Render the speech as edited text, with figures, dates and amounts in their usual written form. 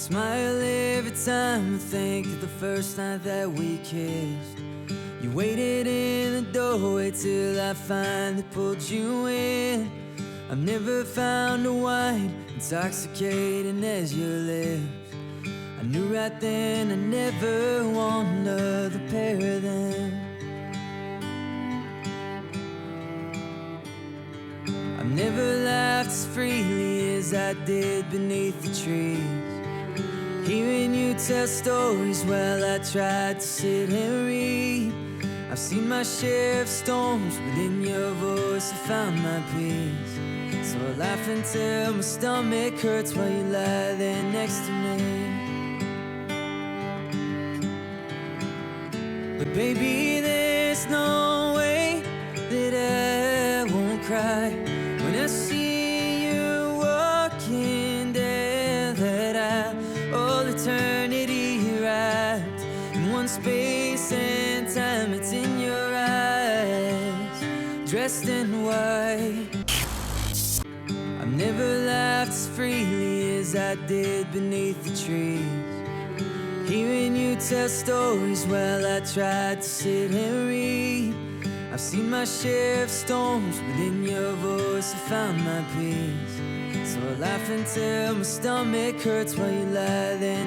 smile every time I think of the first night that we kissed. You waited in the doorway till I finally pulled you in. I've never found a wine intoxicating as your lips. I knew right then I never want another pair of them. I've never laughed as freely as I did beneath the trees, hearing you tell stories while I tried to sit and read. I've seen my share of storms, but in your voice I found my peace. So I laugh until my stomach hurts while you lie there next to me. But baby, there's no way that I won't cry when I see you walking down that aisle. All eternity wrapped in one space and time. It's in your eyes, dressed in white. I've never laughed as freely as I did beneath the trees, hearing you tell stories while I tried to sit and read. I've seen my share of storms, but in your voice I found my peace. So I laugh until my stomach hurts while you lie there.